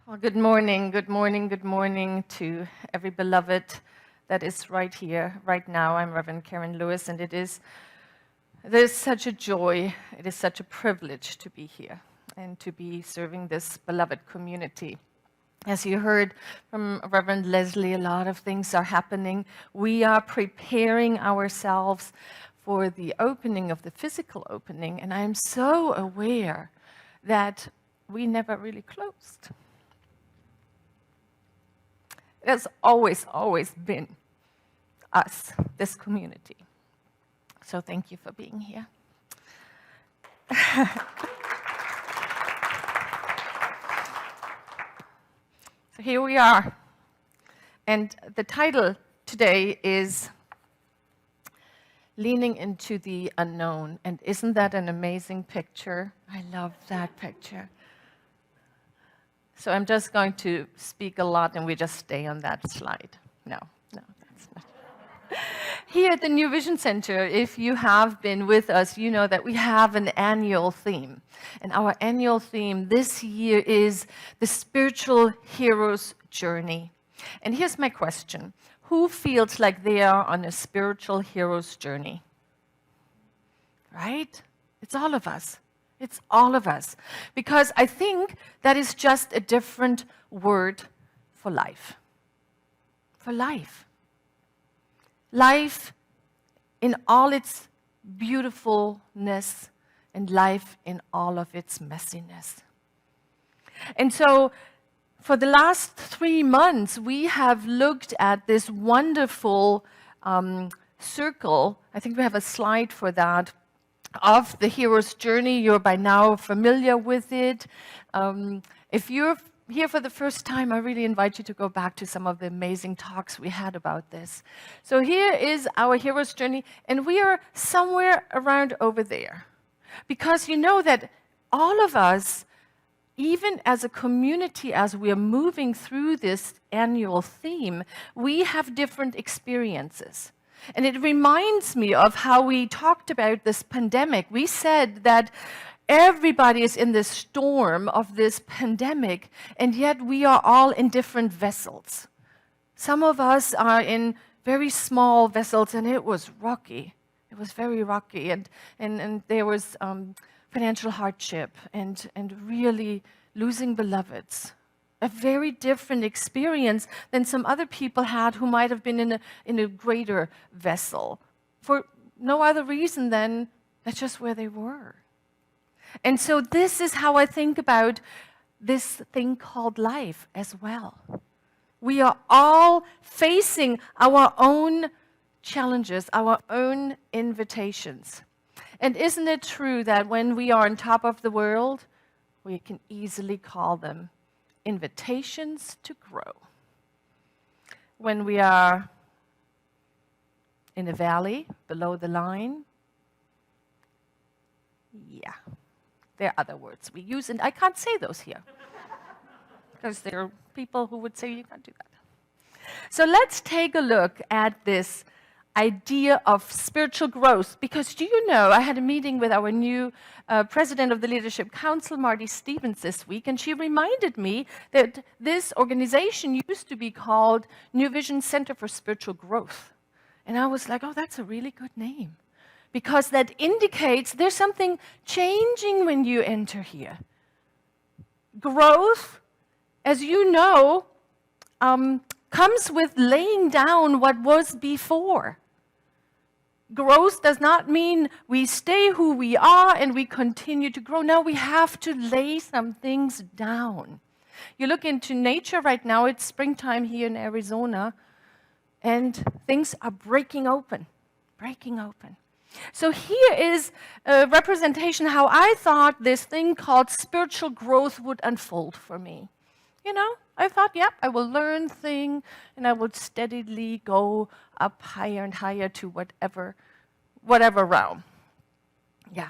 Well, good morning, good morning, good morning to every beloved that is right here, right now. I'm Reverend Karen Lewis, and it is such a joy, it is such a privilege to be here and to be serving this beloved community. As you heard from Reverend Leslie, a lot of things are happening. We are preparing ourselves for the opening of the physical opening, and I'm so aware that we never really closed. It has always been us, this community. So thank you for being here. So here we are. And the title today is Leaning into the Unknown. And isn't that an amazing picture? I love that picture. So I'm just going to speak a lot, and we just stay on that slide. No, that's not. Here at the New Vision Center, if you have been with us, you know that we have an annual theme. And our annual theme this year is the spiritual hero's journey. And here's my question. Who feels like they are on a spiritual hero's journey? Right? It's all of us. It's all of us. Because I think that is just a different word for life. For life. Life in all its beautifulness and life in all of its messiness. And so for the last 3 months, we have looked at this wonderful circle. I think we have a slide for that, of the hero's journey. You're by now familiar with it. If you're here for the first time, I really invite you to go back to some of the amazing talks we had about this. So here is our hero's journey, and we are somewhere around over there. Because you know that all of us, even as a community, as we are moving through this annual theme, we have different experiences. And it reminds me of how we talked about this pandemic. We said that everybody is in this storm of this pandemic, and yet we are all in different vessels. Some of us are in very small vessels, and it was rocky. It was very rocky, and there was financial hardship and really losing beloveds. A very different experience than some other people had who might have been in a greater vessel for no other reason than that's just where they were. And so this is how I think about this thing called life as well. We are all facing our own challenges, our own invitations. And isn't it true that when we are on top of the world, we can easily call them invitations to grow? When we are in a valley below the line, yeah, there are other words we use, and I can't say those here because there are people who would say you can't do that. So let's take a look at this idea of spiritual growth, because do you know, I had a meeting with our new president of the Leadership Council, Marty Stevens, this week, and she reminded me that this organization used to be called New Vision Center for Spiritual Growth. And I was like, oh, that's a really good name, because that indicates there's something changing when you enter here. Growth, as you know, comes with laying down what was before. Growth does not mean we stay who we are and we continue to grow. No, we have to lay some things down. You look into nature right now, it's springtime here in Arizona, and things are breaking open. So here is a representation how I thought this thing called spiritual growth would unfold for me. You know, I thought, yeah, I will learn things, and I would steadily go up higher and higher to whatever realm. Yeah,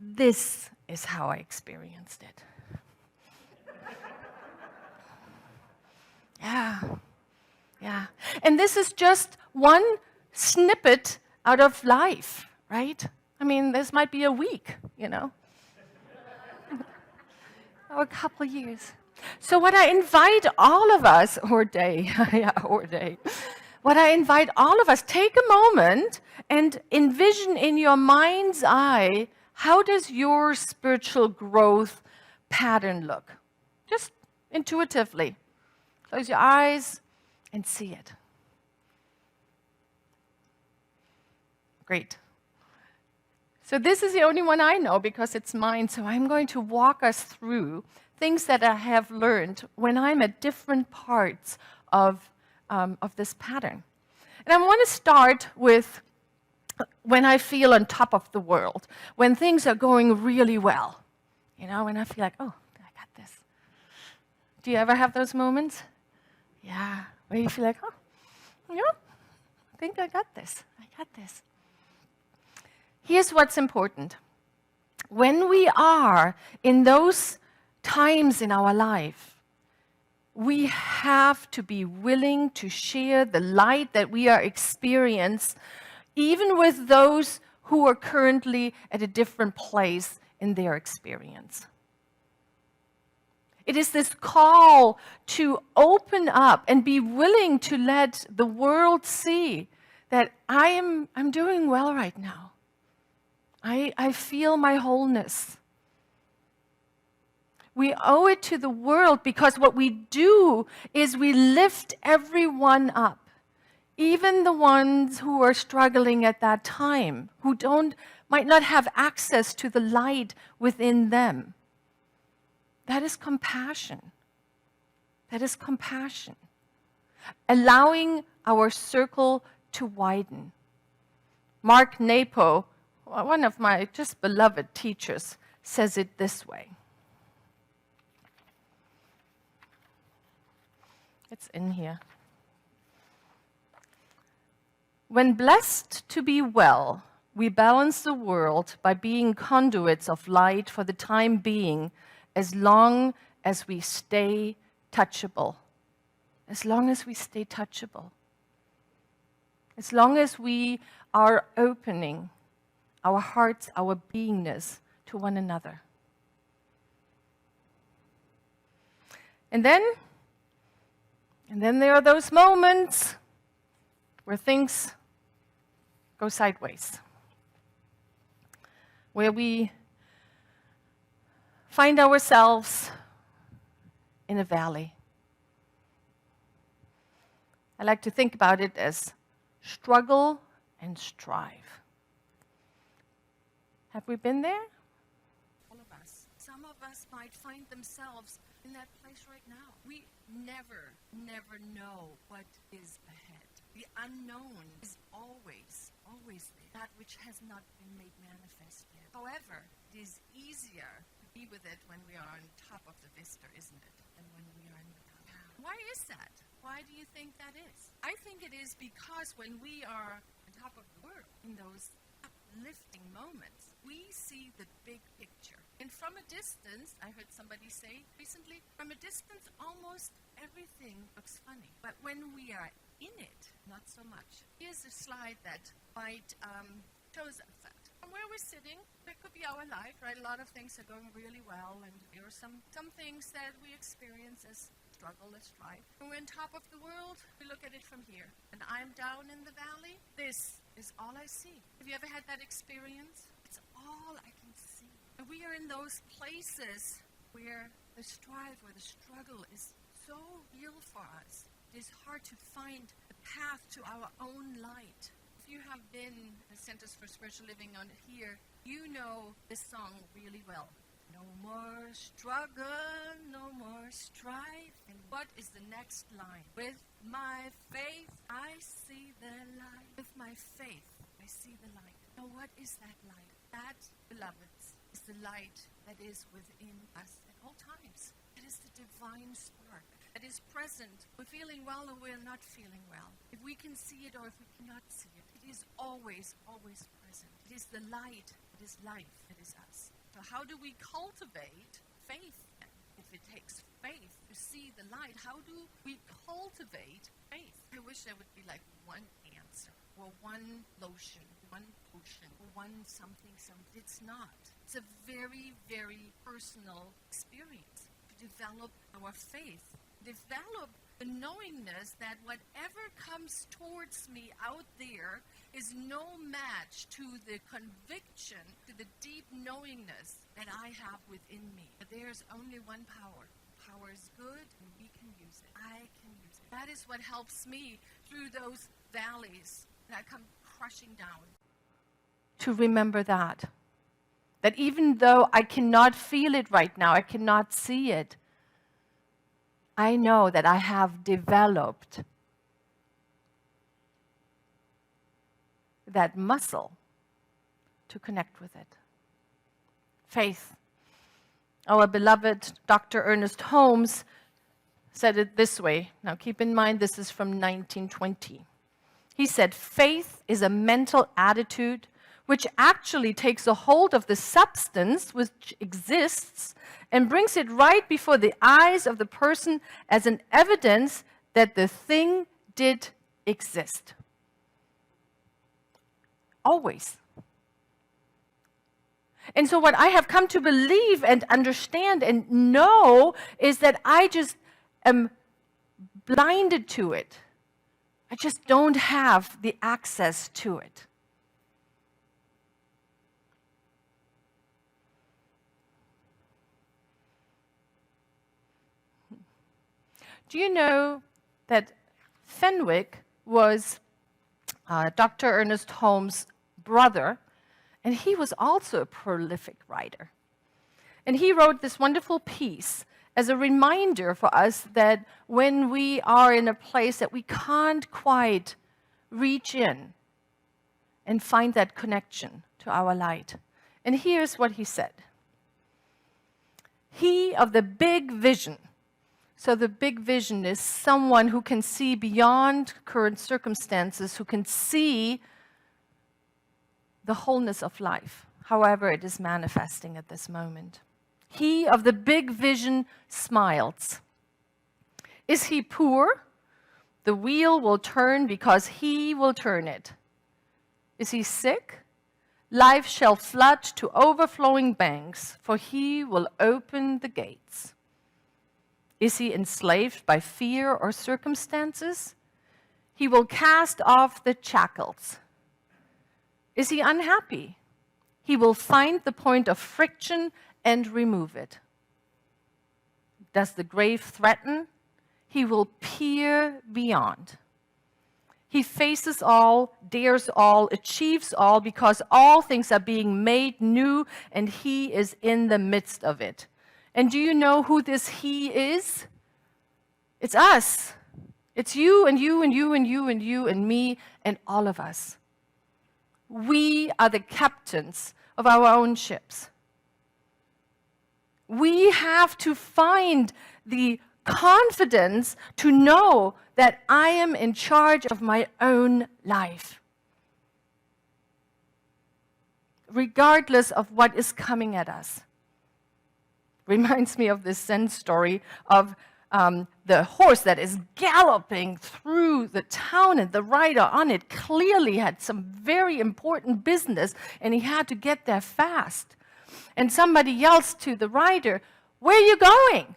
this is how I experienced it. Yeah. And this is just one snippet out of life, right? I mean, this might be a week, you know, or a couple of years. So what I invite all of us, or day, yeah, or day, what I invite all of us, take a moment and envision in your mind's eye, how does your spiritual growth pattern look? Just intuitively. Close your eyes and see it. Great. So this is the only one I know because it's mine, so I'm going to walk us through things that I have learned when I'm at different parts of this pattern. And I want to start with when I feel on top of the world, when things are going really well. You know, when I feel like, oh, I got this. Do you ever have those moments? Yeah, where you feel like, oh, yeah, I think I got this. I got this. Here's what's important. When we are in those times in our life, we have to be willing to share the light that we are experiencing, even with those who are currently at a different place in their experience. It is this call to open up and be willing to let the world see that I'm doing well right now. I feel my wholeness. We owe it to the world because what we do is we lift everyone up, even the ones who are struggling at that time, who might not have access to the light within them. That is compassion. That is compassion. Allowing our circle to widen. Mark Napo, one of my just beloved teachers, says it this way. It's in here. When blessed to be well, we balance the world by being conduits of light for the time being, as long as we stay touchable. As long as we stay touchable. As long as we are opening our hearts, our beingness to one another. And then there are those moments where things go sideways, where we find ourselves in a valley. I like to think about it as struggle and strive. Have we been there? All of us. Some of us might find themselves in that place right now. We never know what is ahead. The unknown is always there. That which has not been made manifest yet. However, it is easier to be with it when we are on top of the vista, isn't it? Than when we are in the valley. Why is that? Why do you think that is? I think it is because when we are on top of the world, in those uplifting moments, we see the big picture. And from a distance, I heard somebody say recently, from a distance, almost everything looks funny. But when we are in it, not so much. Here's a slide that might shows us that. From where we're sitting, that could be our life, right? A lot of things are going really well, and there are some things that we experience as struggle, as strife. When we're on top of the world, we look at it from here. And I'm down in the valley. This is all I see. Have you ever had that experience? It's all I can see. And we are in those places where the strife, where the struggle is so real for us. It is hard to find the path to our own light. If you have been at Centers for Spiritual Living on here, you know this song really well. No more struggle, no more strife. And what is the next line? With my faith, I see the light. With my faith, I see the light. Now what is that light? That, beloveds, is the light that is within us at all times. It is the divine spark that is present. We're feeling well or we're not feeling well. If we can see it or if we cannot see it, it is always present. It is the light, it is life, it is us. So how do we cultivate faith then? If it takes faith to see the light, how do we cultivate faith? I wish there would be like one answer, or one lotion, one potion, or one something. It's not. It's a very, very personal experience. To develop our faith. Develop the knowingness that whatever comes towards me out there is no match to the conviction, to the deep knowingness that I have within me. That there's only one power. Power is good and we can use it. I can use it. That is what helps me through those valleys that come crushing down. To remember that. That even though I cannot feel it right now, I cannot see it, I know that I have developed that muscle to connect with it. Faith. Our beloved Dr. Ernest Holmes said it this way. Now keep in mind this is from 1920. He said, faith is a mental attitude which actually takes a hold of the substance which exists and brings it right before the eyes of the person as an evidence that the thing did exist. Always. And so what I have come to believe and understand and know is that I just am blinded to it. I just don't have the access to it. Do you know that Fenwick was Dr. Ernest Holmes' brother, and he was also a prolific writer. And he wrote this wonderful piece as a reminder for us that when we are in a place that we can't quite reach in and find that connection to our light. And here's what he said. He of the big vision. So the big vision is someone who can see beyond current circumstances, who can see the wholeness of life, however it is manifesting at this moment. He of the big vision smiles. Is he poor? The wheel will turn because he will turn it. Is he sick? Life shall flood to overflowing banks, for he will open the gates. Is he enslaved by fear or circumstances? He will cast off the shackles. Is he unhappy? He will find the point of friction and remove it. Does the grave threaten? He will peer beyond. He faces all, dares all, achieves all, because all things are being made new, and he is in the midst of it. And do you know who this he is? It's us. It's you and you and you and you and you and me and all of us. We are the captains of our own ships. We have to find the confidence to know that I am in charge of my own life, regardless of what is coming at us. Reminds me of this Zen story of the horse that is galloping through the town, and the rider on it clearly had some very important business, and he had to get there fast. And somebody yells to the rider, "Where are you going?"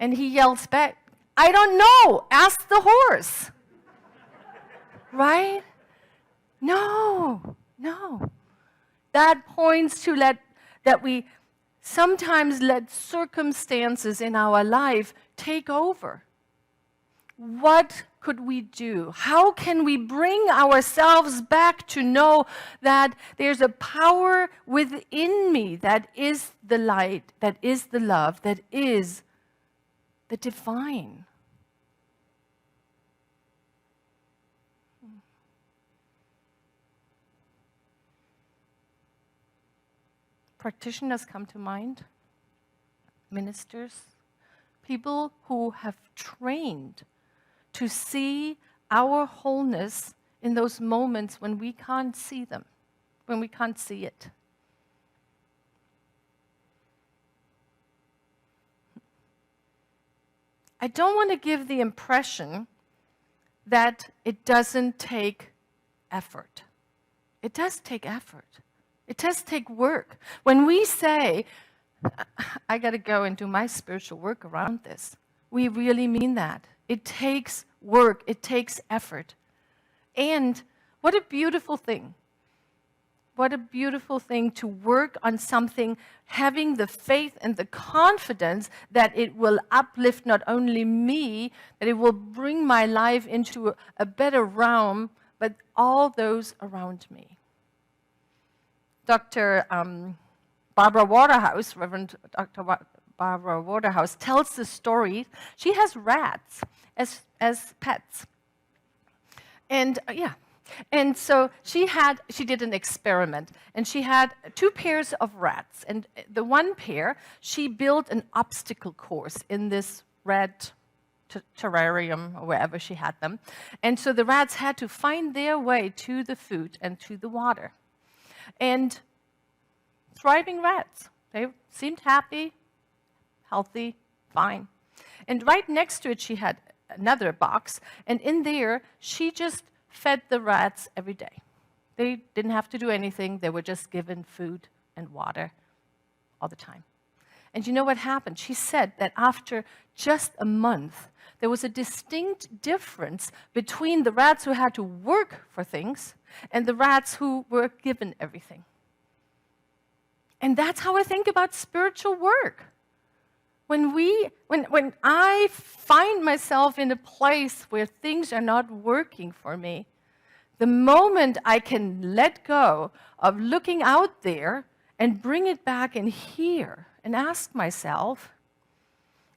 And he yells back, "I don't know, ask the horse." Right? No. That points to that we sometimes let circumstances in our life take over. What could we do? How can we bring ourselves back to know that there's a power within me that is the light, that is the love, that is the divine? Practitioners come to mind, ministers, people who have trained to see our wholeness in those moments when we can't see them, when we can't see it. I don't want to give the impression that it doesn't take effort. It does take effort. It does take work. When we say, I got to go and do my spiritual work around this. We really mean that. It takes work, it takes effort. And what a beautiful thing. What a beautiful thing to work on something, having the faith and the confidence that it will uplift not only me, that it will bring my life into a better realm, but all those around me. Dr. Barbara Waterhouse, Reverend Dr. Barbara Waterhouse, tells the story. She has rats as pets. And and so she did an experiment, and she had 2 pairs of rats. And the one pair, she built an obstacle course in this rat terrarium or wherever she had them. And so the rats had to find their way to the food and to the water. And thriving rats, they seemed happy, healthy, fine. And right next to it, she had another box, and in there, she just fed the rats every day. They didn't have to do anything. They were just given food and water all the time. And you know what happened? She said that after just a month, there was a distinct difference between the rats who had to work for things and the rats who were given everything. And that's how I think about spiritual work. When I find myself in a place where things are not working for me, the moment I can let go of looking out there and bring it back in here and ask myself,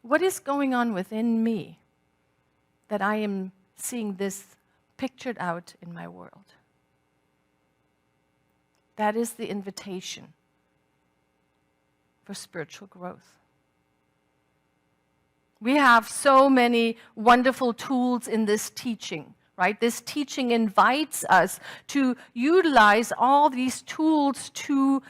what is going on within me that I am seeing this pictured out in my world? That is the invitation for spiritual growth. We have so many wonderful tools in this teaching, right? This teaching invites us to utilize all these tools to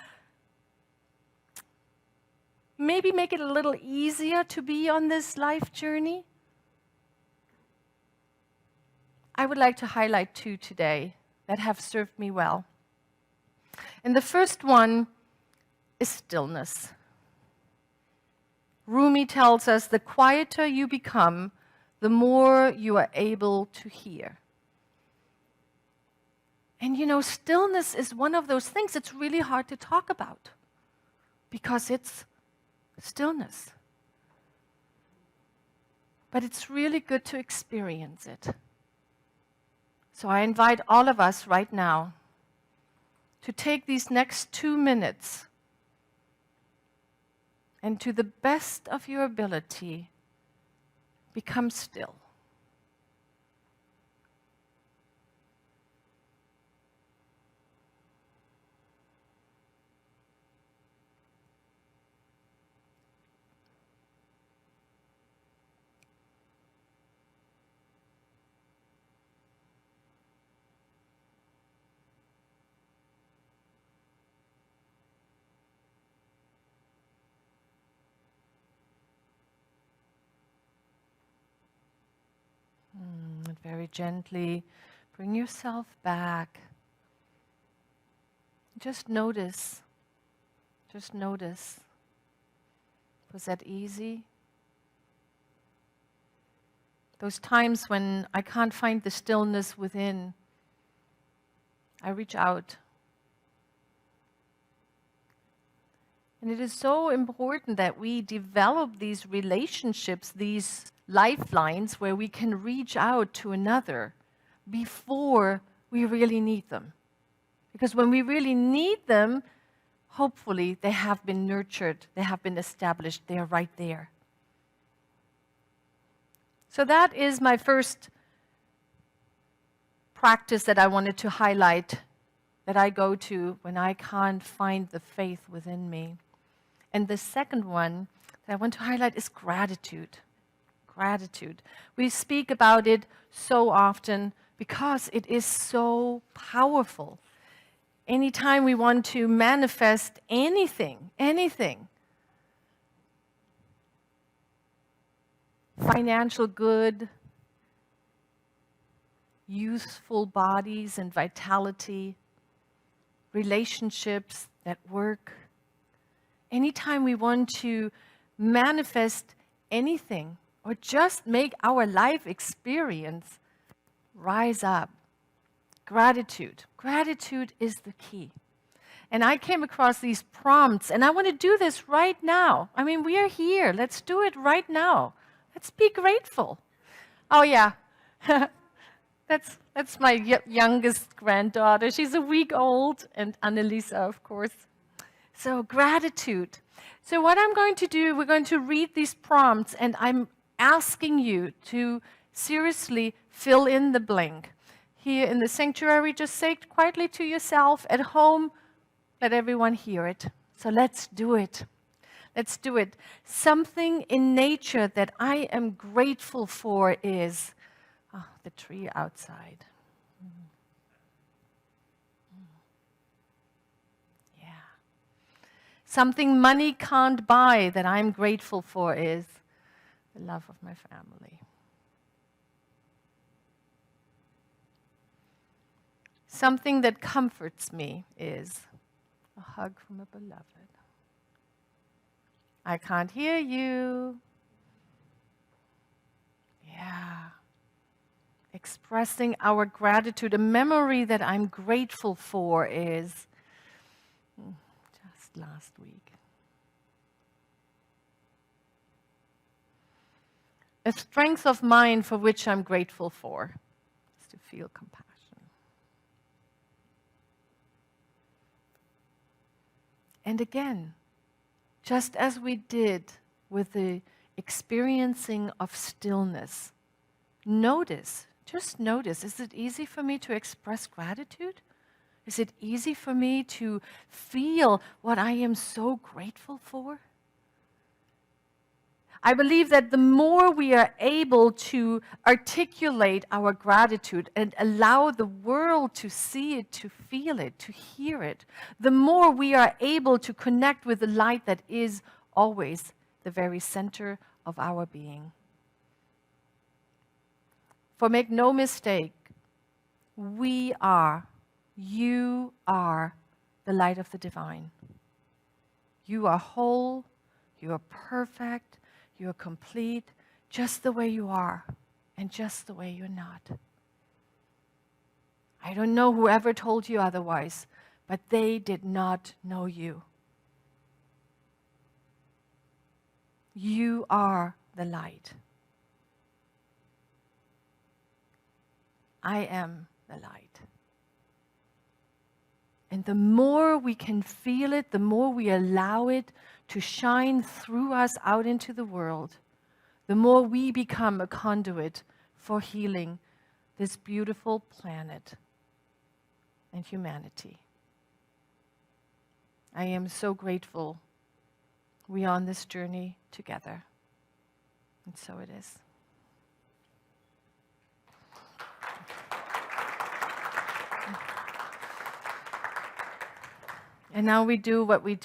maybe make it a little easier to be on this life journey. I would like to highlight 2 today that have served me well. And the first one is stillness. Rumi tells us, the quieter you become, the more you are able to hear. And you know, stillness is one of those things that's really hard to talk about because it's stillness. But it's really good to experience it. So I invite all of us right now to take these next 2 minutes and to the best of your ability, become still. And very gently bring yourself back. Just notice. Just notice. Was that easy? Those times when I can't find the stillness within, I reach out. And it is so important that we develop these relationships, these lifelines where we can reach out to another before we really need them. Because when we really need them, hopefully they have been nurtured, they have been established, they are right there. So that is my first practice that I wanted to highlight, that I go to when I can't find the faith within me. And the second one that I want to highlight is gratitude. Gratitude. We speak about it so often because it is so powerful. Anytime we want to manifest anything, financial good, youthful bodies and vitality, relationships that work, anytime we want to manifest anything or just make our life experience rise up. Gratitude. Gratitude is the key. And I came across these prompts, and I want to do this right now. I mean, we are here. Let's do it right now. Let's be grateful. Oh, yeah. That's my youngest granddaughter. She's a week old, and Annalisa, of course. So gratitude. So what I'm going to do, we're going to read these prompts, and I'm asking you to seriously fill in the blank. Here in the sanctuary, just say it quietly to yourself. At home, let everyone hear it. So let's do it. Let's do it. Something in nature that I am grateful for is the tree outside. Yeah. Something money can't buy that I'm grateful for is the love of my family. Something that comforts me is a hug from a beloved. I can't hear you. Yeah. Expressing our gratitude. A memory that I'm grateful for is just last week. A strength of mind for which I'm grateful for is to feel compassion. And again, just as we did with the experiencing of stillness, just notice, is it easy for me to express gratitude? Is it easy for me to feel what I am so grateful for? I believe that the more we are able to articulate our gratitude and allow the world to see it, to feel it, to hear it, the more we are able to connect with the light that is always the very center of our being. For make no mistake, you are the light of the divine. You are whole, you are perfect, you are complete, just the way you are, and just the way you're not. I don't know whoever told you otherwise, but they did not know you. You are the light. I am the light. And the more we can feel it, the more we allow it to shine through us out into the world, the more we become a conduit for healing this beautiful planet and humanity. I am so grateful we are on this journey together. And so it is. And now we do what we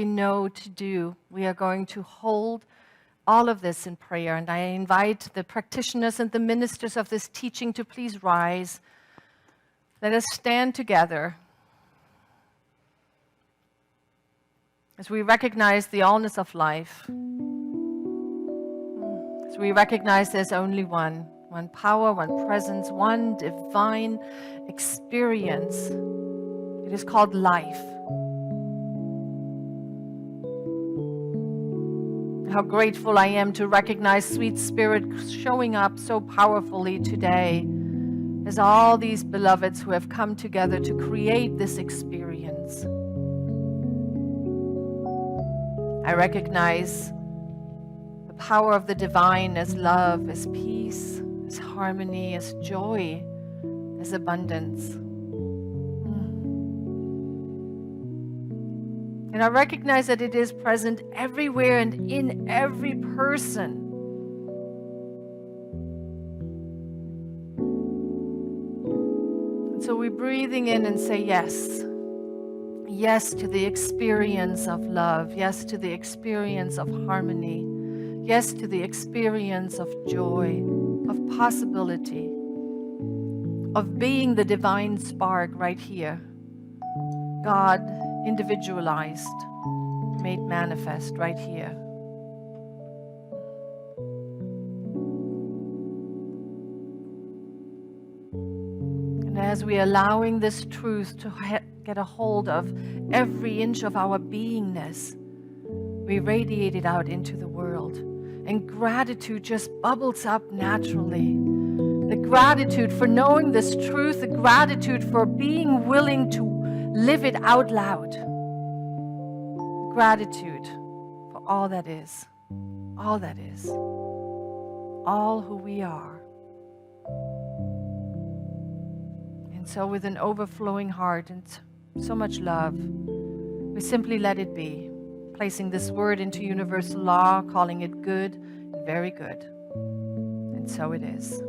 know to do. We are going to hold all of this in prayer. And I invite the practitioners and the ministers of this teaching to please rise. Let us stand together as we recognize the allness of life. As we recognize there's only one power, one presence, one divine experience. It is called life. How grateful I am to recognize sweet Spirit showing up so powerfully today as all these beloveds who have come together to create this experience. I recognize the power of the divine as love, as peace, as harmony, as joy, as abundance. And I recognize that it is present everywhere and in every person. And so we're breathing in and say yes. Yes to the experience of love. Yes to the experience of harmony. Yes to the experience of joy, of possibility, of being the divine spark right here. God individualized. made manifest right here. And as we are allowing this truth to get a hold of every inch of our beingness, we radiate it out into the world. And gratitude just bubbles up naturally. The gratitude for knowing this truth, the gratitude for being willing to live it out loud. Gratitude for all that is, all that is, all who we are. And so with an overflowing heart and so much love, we simply let it be, placing this word into universal law, calling it good, very good. And so it is.